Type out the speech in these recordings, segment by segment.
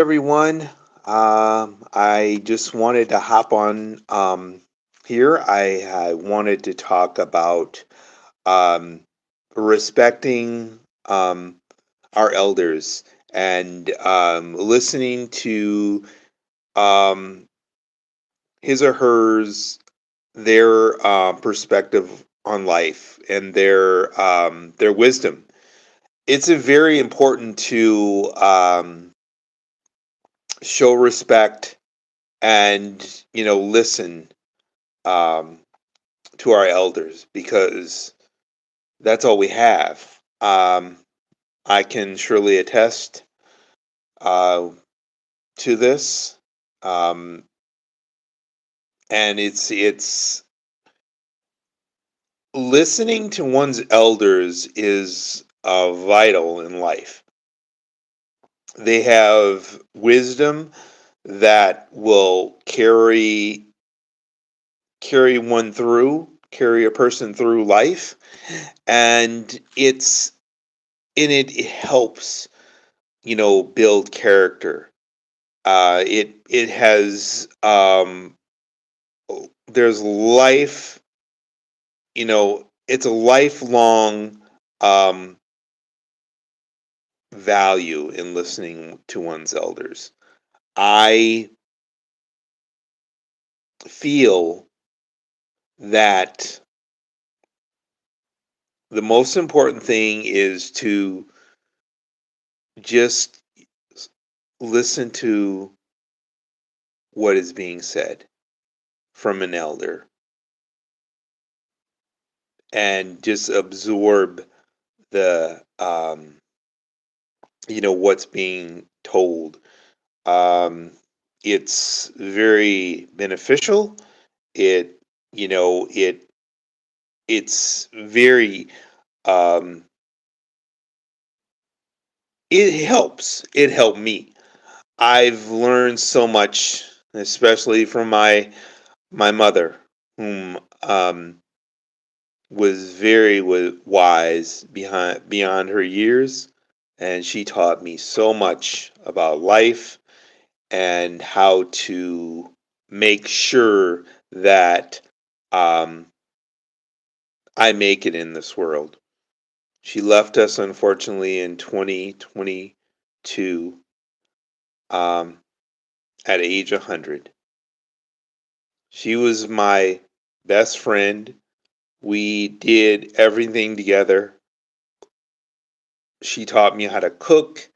everyone. I just wanted to hop on here. I wanted to talk about um, respecting our elders and listening to um, his or hers their perspective on life and their wisdom. It's a very important to show respect and listen um, to our elders because that's all we have. I can surely attest uh, to this, um, and it's listening to one's elders is vital in life. They have wisdom that will carry a person through life, and it helps build character. It has there's life. It's a lifelong um, value in listening to one's elders. I feel that the most important thing is to just listen to what is being said from an elder and just absorb the what's being told. um it's very beneficial. It you know it it's very um it helped me. I've learned so much, especially from my mother, whom was very wise beyond her years, and she taught me so much about life and how to make sure that um, I make it in this world. She left us unfortunately in 2022 um, at age 100. She was my best friend. We did everything together. She taught me how to cook.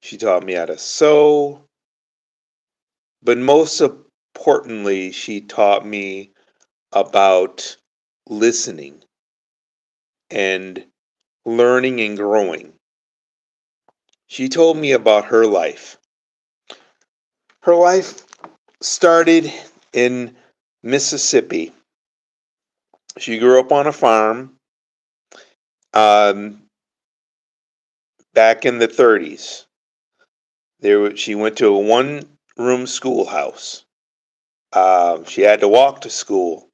She taught me how to sew. But most importantly, she taught me about listening and learning and growing. She told me about her life. Her life started in Mississippi. She grew up on a farm um, back in the 30s. She went to a one-room schoolhouse. She had to walk to school,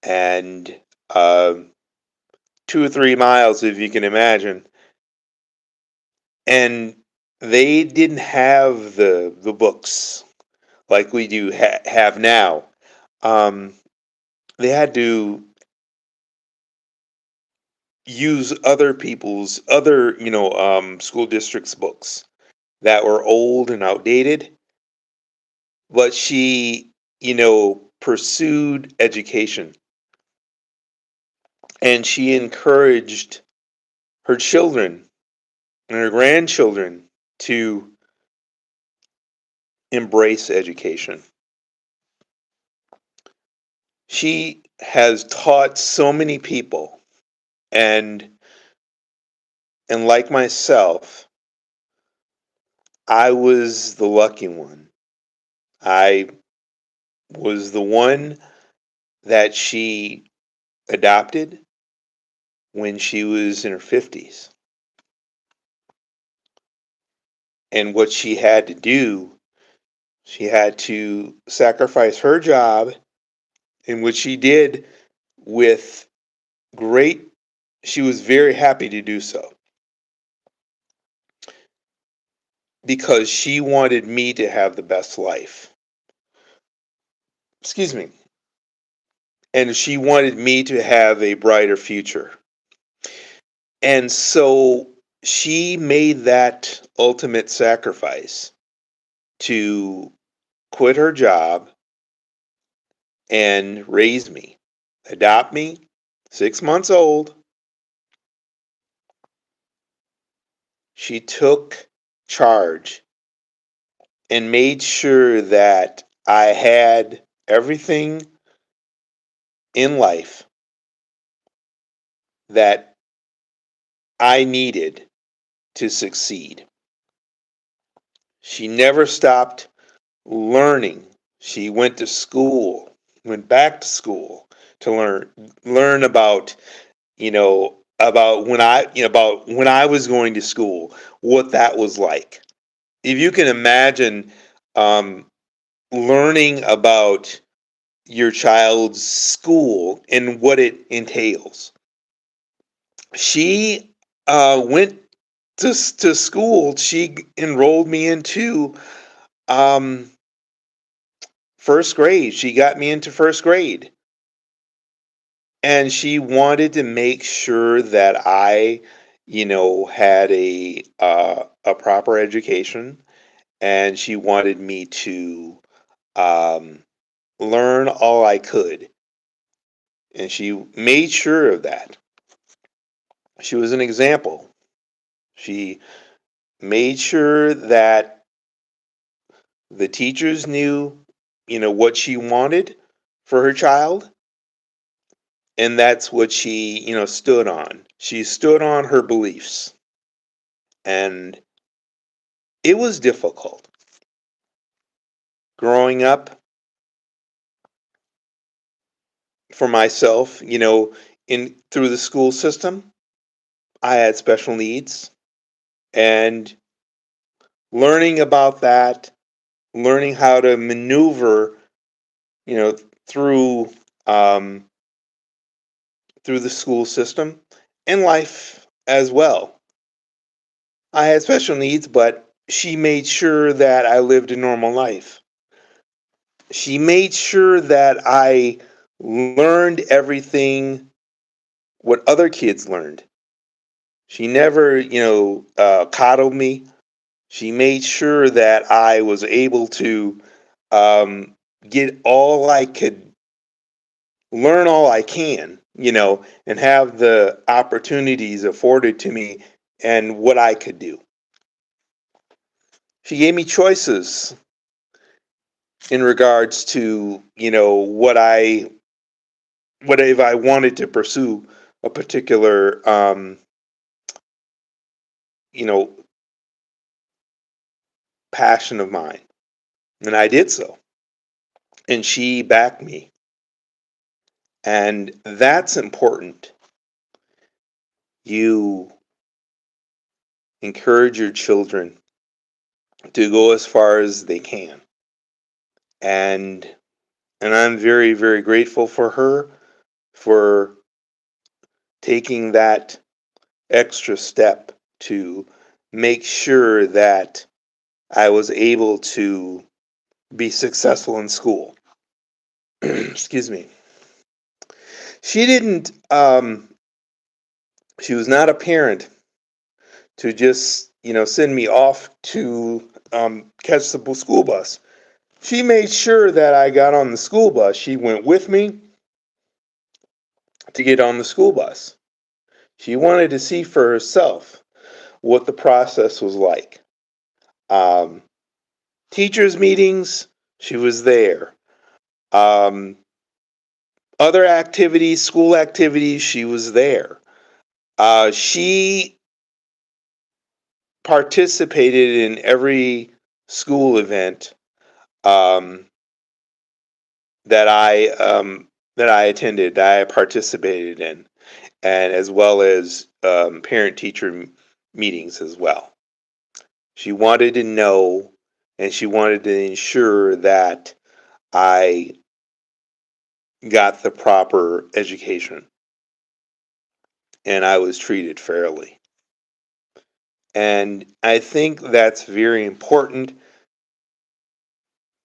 and 2 or 3 miles, if you can imagine. And they didn't have the books like we do have now. Um, they had to use other school districts books that were old and outdated. But she pursued education, and she encouraged her children and her grandchildren to embrace education. She has taught so many people, and like myself, I was the lucky one. I was the one that she adopted when she was in her 50s. And what she had to do, she had to sacrifice her job, in which she did with great, she was very happy to do so. because she wanted me to have the best life. Excuse me. And she wanted me to have a brighter future. And so she made that ultimate sacrifice to quit her job and raise me, adopt me, 6 months old. She took charge and made sure that I had everything in life that I needed to succeed. She never stopped learning. She went to school, went back to school to learn about, about when I was going to school, what that was like. If you can imagine um, learning about your child's school and what it entails. She went to school. She enrolled me into um, first grade. She got me into first grade. And she wanted to make sure that I, had a proper education, and she wanted me to um, learn all I could, and she made sure of that. She was an example. She made sure that the teachers knew, what she wanted for her child, and that's what she, stood on. She stood on her beliefs, and it was difficult growing up for myself, in through the school system. I had special needs, and learning about that, learning how to maneuver, you know, through um, through the school system and life as well. I had special needs, but she made sure that I lived a normal life. She made sure that I learned everything what other kids learned. She never, coddled me. She made sure that I was able to um, get all I could, learn all I can, and have the opportunities afforded to me and what I could do. She gave me choices in regards to, what if I wanted to pursue a particular, you know, passion of mine, and I did so, and she backed me, and that's important. You encourage your children to go as far as they can, and I'm very, very grateful for her for taking that extra step to make sure that I was able to be successful in school. Excuse me. She didn't she was not a parent to just, send me off to catch the school bus. She made sure that I got on the school bus. She went with me to get on the school bus. She wanted to see for herself what the process was like. Um, Teachers' meetings, she was there. Um, Other activities, school activities, she was there. She participated in every school event um, that I attended, that I participated in, and as well as parent-teacher meetings as well. She wanted to know, and she wanted to ensure that I got the proper education and I was treated fairly. And I think that's very important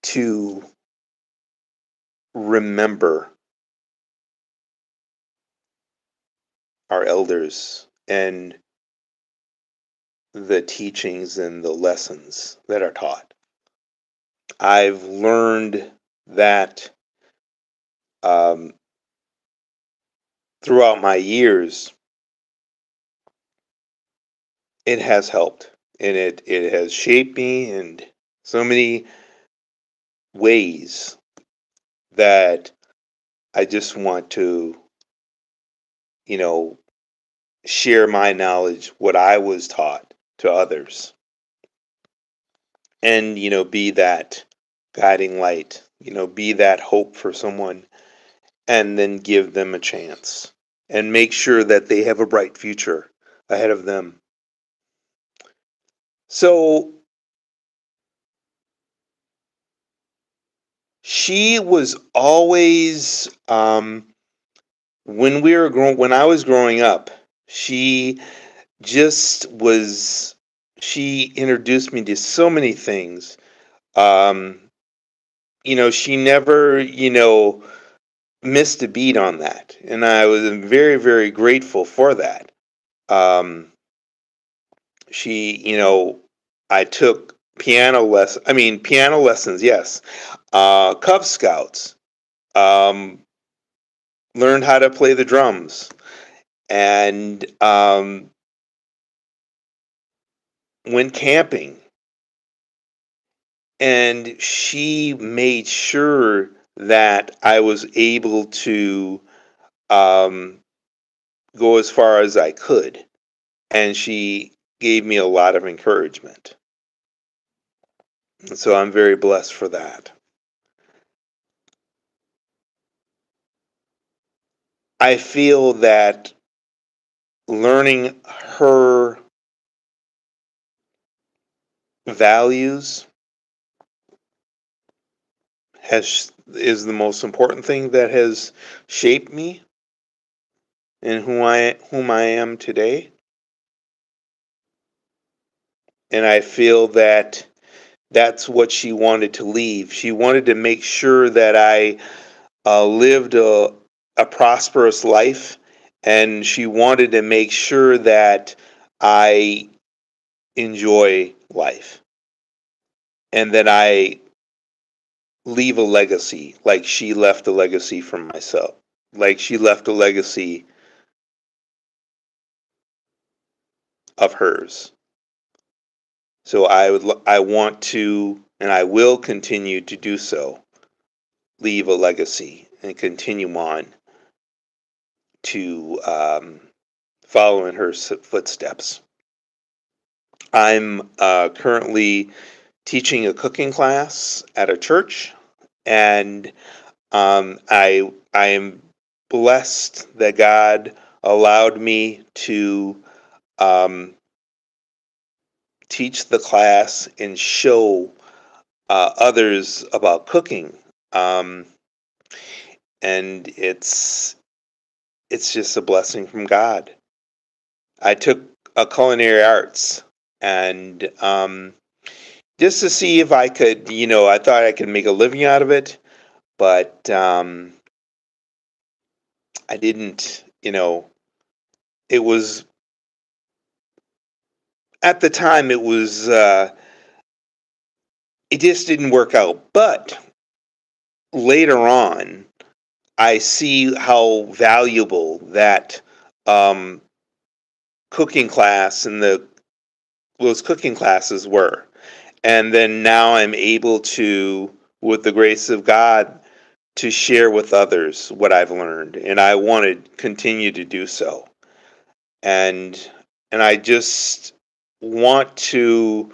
to remember our elders and the teachings and the lessons that are taught. I've learned that um, throughout my years, it has helped, and it has shaped me in so many ways that I just want to, you know, share my knowledge, what I was taught, to others, and be that guiding light, be that hope for someone, and then give them a chance and make sure that they have a bright future ahead of them. So she was always, when I was growing up, she just was. She introduced me to so many things. Um, she never, missed a beat on that, and I was very, very grateful for that. Um, she, I took piano lessons, yes. Cub Scouts. Um, Learned how to play the drums, and went camping. And she made sure that I was able to um, go as far as I could. And she gave me a lot of encouragement. And so I'm very blessed for that. I feel that learning her values is the most important thing that has shaped me and whom I am today. And I feel that that's what she wanted to leave. She wanted to make sure that I lived a prosperous life, and she wanted to make sure that I enjoy life and that I leave a legacy like she left a legacy from myself, like she left a legacy of hers. So I want to, and I will continue to do so, leave a legacy and continue on to follow in her footsteps. I'm currently teaching a cooking class at a church, and I am blessed that God allowed me to um, teach the class and show others about cooking. Um, and it's just a blessing from God. I took a culinary arts, and just to see if I could, I thought I could make a living out of it, but I didn't. It was at the time it just didn't work out. But later on, I see how valuable that um, cooking class and those cooking classes were. And then now I'm able to, with the grace of God, to share with others what I've learned, and I want to continue to do so. And I just want to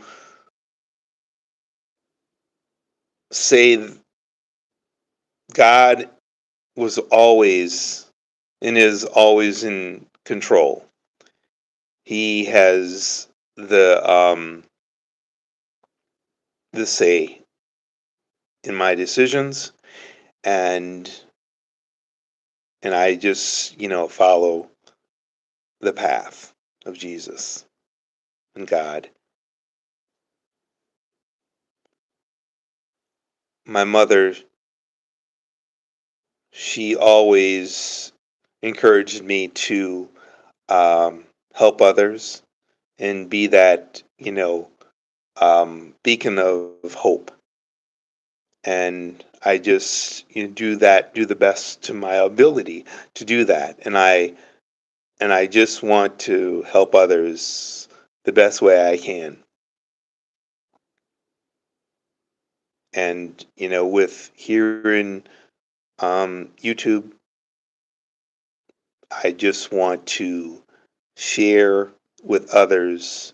say God was always and is always in control. He has the say in my decisions, and I just follow the path of Jesus. and God. My mother, she always encouraged me to um, help others and be that, beacon of hope. And I just do the best to my ability to do that. And I just want to help others the best way I can. And with here in YouTube, I just want to share with others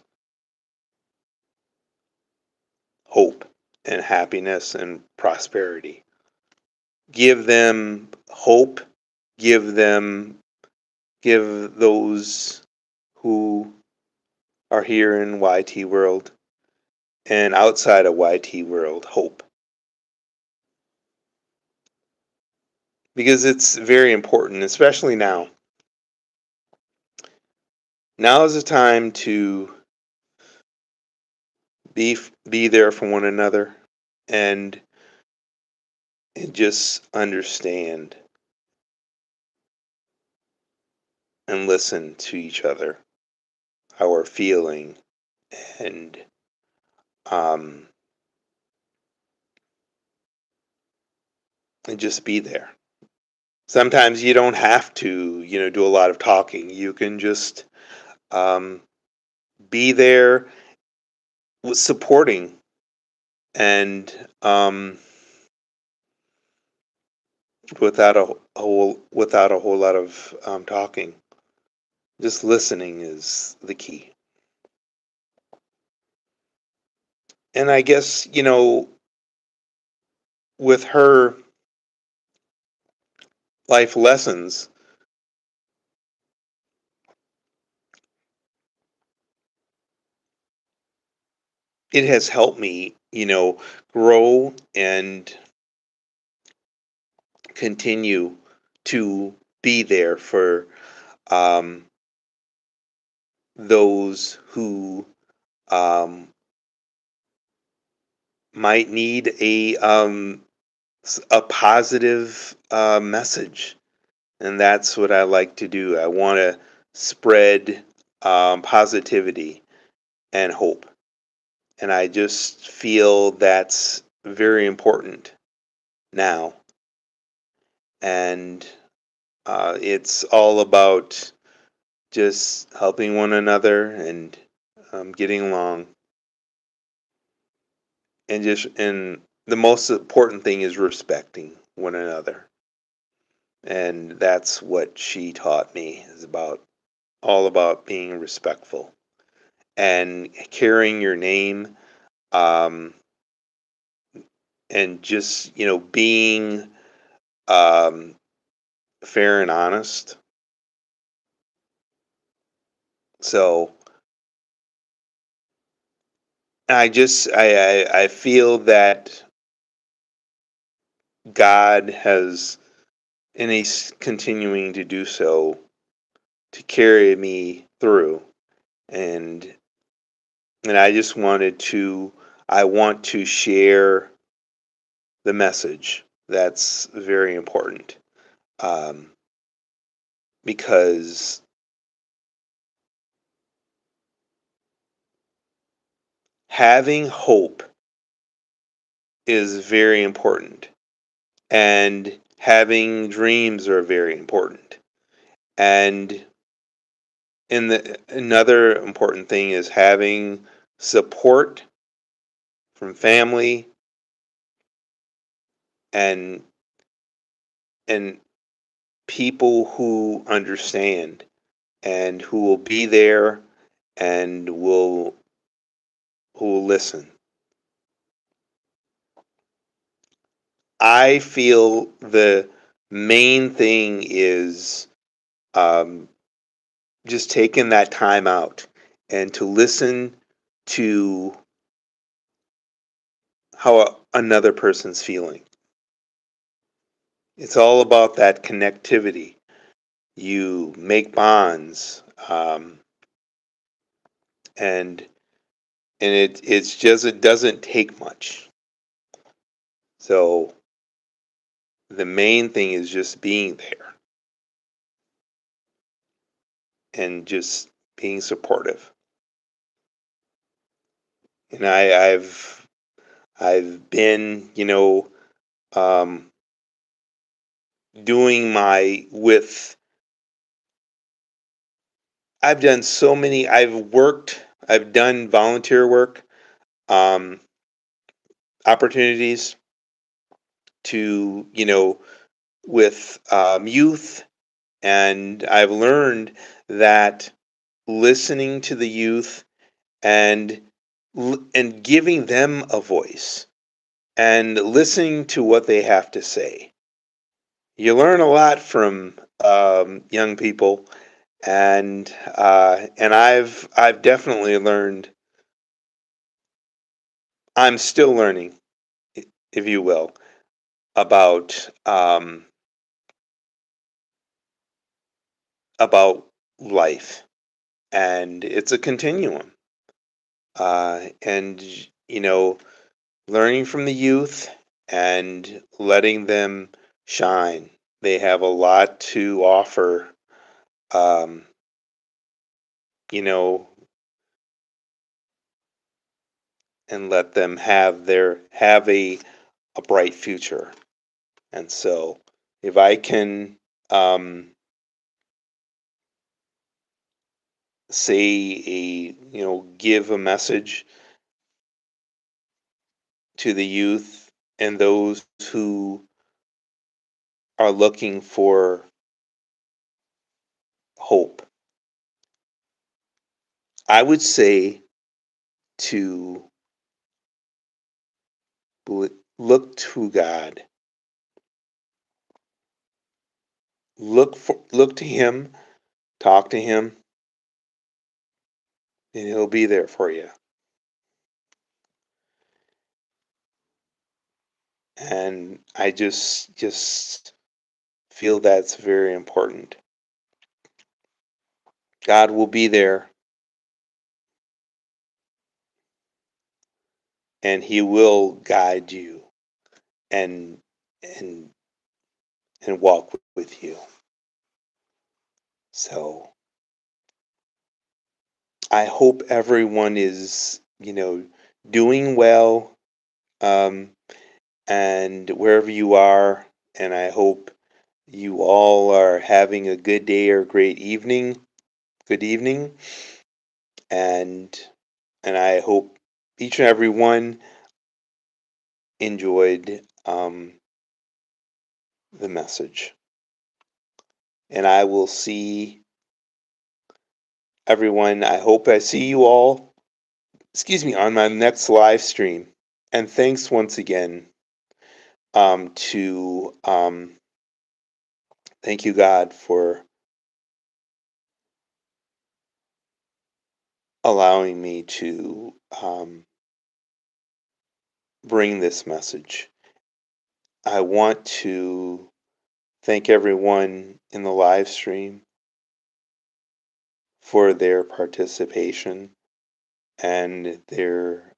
hope and happiness and prosperity. Give them hope, give them give those who are here in YT world and outside of YT world hope. Because it's very important, especially now. Now is the time to be there for one another and just understand and listen to each other, how we're feeling, and um, and just be there. Sometimes you don't have to, do a lot of talking. You can just um, be there with supporting and without a whole lot of talking. Just listening is the key. And I guess with her life lessons, it has helped me, grow and continue to be there for um, those who um, might need a positive message, and that's what I like to do. I want to spread positivity and hope, and I just feel that's very important now. And it's all about just helping one another and getting along, and the most important thing is respecting one another. And that's what she taught me, is about all about being respectful and carrying your name, um, and just being um, fair and honest. So I feel that God has, and He's continuing to do so, to carry me through. and and I want to share the message. That's very important, um, because having hope is very important, and having dreams are very important. And another important thing is having support from family and and people who understand and who will be there and who will listen. I feel the main thing is um, just taking that time out and to listen to how another person's feeling. It's all about that connectivity. You make bonds, and And it doesn't take much. So the main thing is just being there and just being supportive. And I've been, um, doing my with. I've done so many. I've done volunteer work, um, opportunities to, with youth, and I've learned that listening to the youth and and giving them a voice and listening to what they have to say. You learn a lot from young people, and I've definitely learned. I'm still learning, if you will, about about life, and it's a continuum. And learning from the youth and letting them shine. They have a lot to offer. Um, you know, and let them have a bright future. And so, if I can say give a message to the youth and those who are looking for hope, I would say to look to God, look to Him, talk to Him, and He'll be there for you. And I just feel that's very important. God will be there, and He will guide you and and and walk with you. So I hope everyone is, doing well, um, and wherever you are, and I hope you all are having a good day or great evening. Good evening, and I hope each and every one enjoyed the message. And I will see everyone. I hope I see you all, on my next live stream. And thanks once again to thank you, God, for allowing me to bring this message. I want to thank everyone in the live stream for their participation and their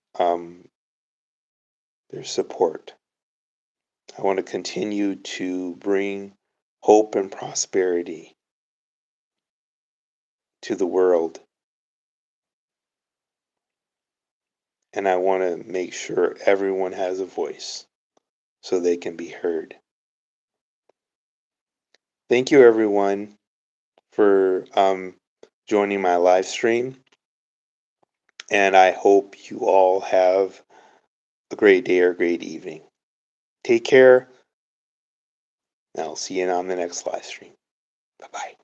support. I want to continue to bring hope and prosperity to the world, and I want to make sure everyone has a voice so they can be heard. Thank you, everyone, for joining my live stream, and I hope you all have a great day or great evening. Take care, and I'll see you on the next live stream. Bye bye.